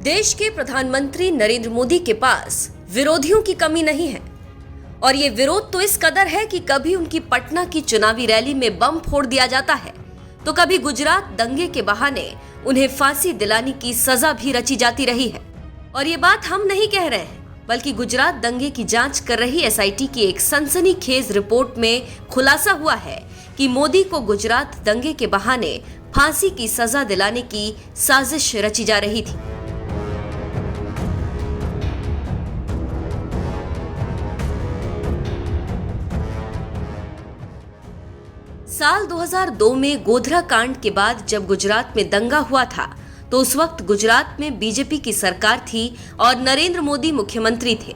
देश के प्रधानमंत्री नरेंद्र मोदी के पास विरोधियों की कमी नहीं है और ये विरोध तो इस कदर है कि कभी उनकी पटना की चुनावी रैली में बम फोड़ दिया जाता है तो कभी गुजरात दंगे के बहाने उन्हें फांसी दिलाने की सजा भी रची जाती रही है। और ये बात हम नहीं कह रहे हैं, बल्कि गुजरात दंगे की जांच कर रही एसआईटी की एक सनसनीखेज रिपोर्ट में खुलासा हुआ है कि मोदी को गुजरात दंगे के बहाने फांसी की सजा दिलाने की साजिश रची जा रही थी। साल 2002 में गोधरा कांड के बाद जब गुजरात में दंगा हुआ था तो उस वक्त गुजरात में बीजेपी की सरकार थी और नरेंद्र मोदी मुख्यमंत्री थे।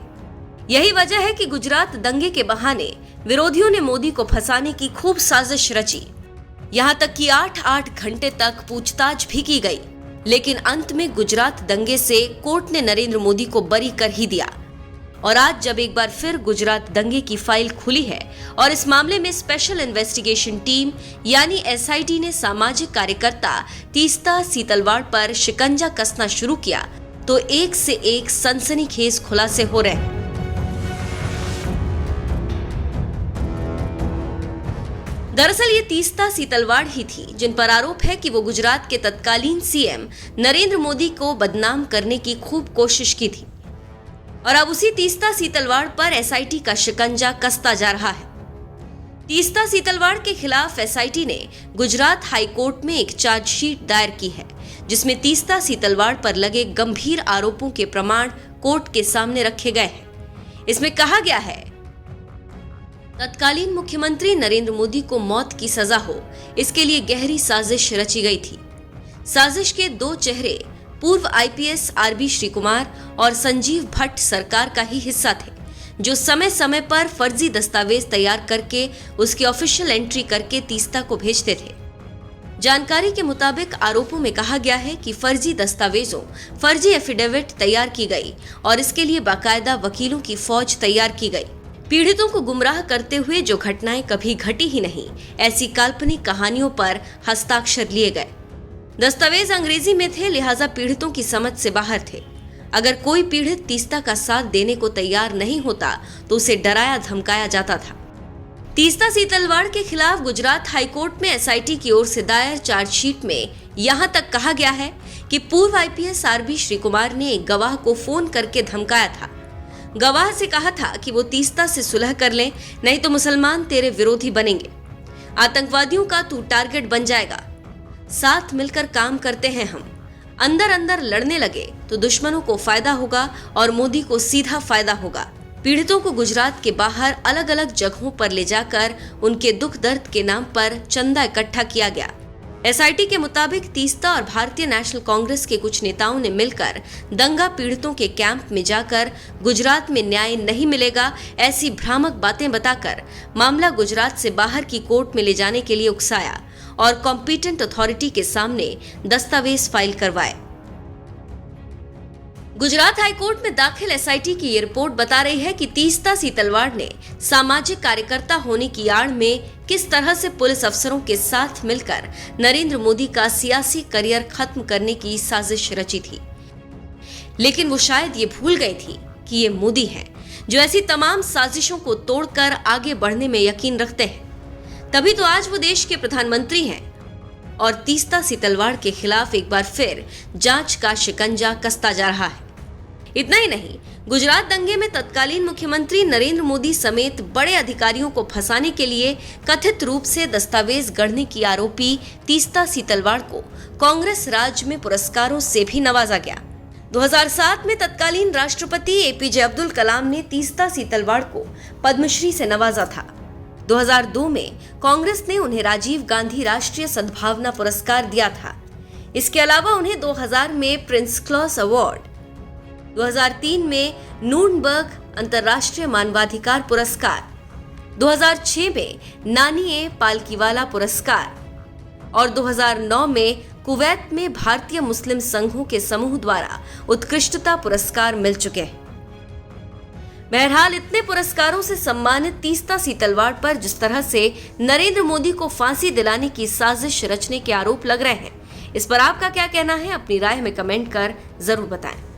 यही वजह है कि गुजरात दंगे के बहाने विरोधियों ने मोदी को फंसाने की खूब साजिश रची। यहां तक कि 8-8 घंटे तक पूछताछ भी की गई, लेकिन अंत में गुजरात दंगे से कोर्ट ने नरेंद्र मोदी को बरी कर ही दिया। और आज जब एक बार फिर गुजरात दंगे की फाइल खुली है और इस मामले में स्पेशल इन्वेस्टिगेशन टीम यानी एसआईटी ने सामाजिक कार्यकर्ता तीस्ता सीतलवाड़ पर शिकंजा कसना शुरू किया तो एक से एक सनसनीखेज खुलासे हो रहे हैं। दरअसल ये तीस्ता सीतलवाड़ ही थी जिन पर आरोप है कि वो गुजरात के तत्कालीन सीएम नरेंद्र मोदी को बदनाम करने की खूब कोशिश की थी और अब उसी तीस्ता सीतलवाड़ पर एसआईटी का शिकंजा कसता जा रहा है। तीस्ता सीतलवाड़ के खिलाफ एसआईटी ने गुजरात हाई कोर्ट में एक चार्जशीट दायर की है जिसमें तीस्ता सीतलवाड़ पर लगे गंभीर आरोपों के प्रमाण कोर्ट के सामने रखे गए हैं। इसमें कहा गया है तत्कालीन मुख्यमंत्री नरेंद्र मोदी को मौत की सजा हो, इसके लिए गहरी साजिश रची गई थी। साजिश के दो चेहरे पूर्व आईपीएस आरबी श्रीकुमार और संजीव भट्ट सरकार का ही हिस्सा थे, जो समय समय पर फर्जी दस्तावेज तैयार करके उसकी ऑफिशियल एंट्री करके तीस्ता को भेजते थे। जानकारी के मुताबिक आरोपों में कहा गया है कि फर्जी दस्तावेजों, फर्जी एफिडेविट तैयार की गई और इसके लिए बाकायदा वकीलों की फौज तैयार की गई। पीड़ितों को गुमराह करते हुए जो घटनाएं कभी घटी ही नहीं, ऐसी काल्पनिक कहानियों पर हस्ताक्षर लिए गए। दस्तावेज अंग्रेजी में थे, लिहाजा पीड़ितों की समझ से बाहर थे। अगर कोई पीड़ित तीस्ता का साथ देने को तैयार नहीं होता तो उसे डराया धमकाया जाता था। तीस्ता सीतलवाड़ के खिलाफ गुजरात हाईकोर्ट में एसआईटी की ओर से दायर चार्जशीट में यहां तक कहा गया है कि पूर्व आईपीएस आरबी श्रीकुमार ने एक गवाह को फोन करके धमकाया था। गवाह से कहा था कि वो तीस्ता से सुलह कर लें, नहीं तो मुसलमान तेरे विरोधी बनेंगे, आतंकवादियों का तू टारगेट बन जाएगा, साथ मिलकर काम करते हैं हम, अंदर अंदर लड़ने लगे तो दुश्मनों को फायदा होगा और मोदी को सीधा फायदा होगा। पीड़ितों को गुजरात के बाहर अलग अलग जगहों पर ले जाकर उनके दुख दर्द के नाम पर चंदा इकट्ठा किया गया। एसआईटी के मुताबिक तीस्ता और भारतीय नेशनल कांग्रेस के कुछ नेताओं ने मिलकर दंगा पीड़ितों के कैंप में जाकर गुजरात में न्याय नहीं मिलेगा ऐसी भ्रामक बातें बताकर मामला गुजरात से बाहर की कोर्ट में ले जाने के लिए उकसाया और कॉम्पिटेंट अथॉरिटी के सामने दस्तावेज फाइल करवाए। गुजरात हाईकोर्ट में दाखिल एसआईटी की ये रिपोर्ट बता रही है कि तीस्ता सीतलवाड़ ने सामाजिक कार्यकर्ता होने की आड़ में किस तरह से पुलिस अफसरों के साथ मिलकर नरेंद्र मोदी का सियासी करियर खत्म करने की साजिश रची थी। लेकिन वो शायद ये भूल गई थी कि ये मोदी हैं, जो ऐसी तमाम साजिशों को तोड़कर आगे बढ़ने में यकीन रखते हैं। तभी तो आज वो देश के प्रधानमंत्री हैं और तीस्ता सीतलवाड़ के खिलाफ एक बार फिर जांच का शिकंजा कसता जा रहा है। इतना ही नहीं, गुजरात दंगे में तत्कालीन मुख्यमंत्री नरेंद्र मोदी समेत बड़े अधिकारियों को फंसाने के लिए कथित रूप से दस्तावेज गढ़ने की आरोपी तीस्ता सीतलवाड़ को कांग्रेस राज में पुरस्कारों से भी नवाजा गया। 2007 में तत्कालीन राष्ट्रपति एपीजे अब्दुल कलाम ने तीस्ता सीतलवाड़ को पद्मश्री से नवाजा था। 2002 में कांग्रेस ने उन्हें राजीव गांधी राष्ट्रीय सद्भावना पुरस्कार दिया था। इसके अलावा उन्हें 2000 में प्रिंस क्लॉस अवार्ड, 2003 में नूर्नबर्ग अंतर्राष्ट्रीय मानवाधिकार पुरस्कार, 2006 में नानी ए पालकीवाला पुरस्कार और 2009 में कुवैत में भारतीय मुस्लिम संघों के समूह द्वारा उत्कृष्टता पुरस्कार मिल चुके हैं। बहरहाल इतने पुरस्कारों से सम्मानित तीस्ता सीतलवाड़ पर जिस तरह से नरेंद्र मोदी को फांसी दिलाने की साजिश रचने के आरोप लग रहे हैं, इस पर आपका क्या कहना है, अपनी राय में कमेंट कर जरूर बताएं।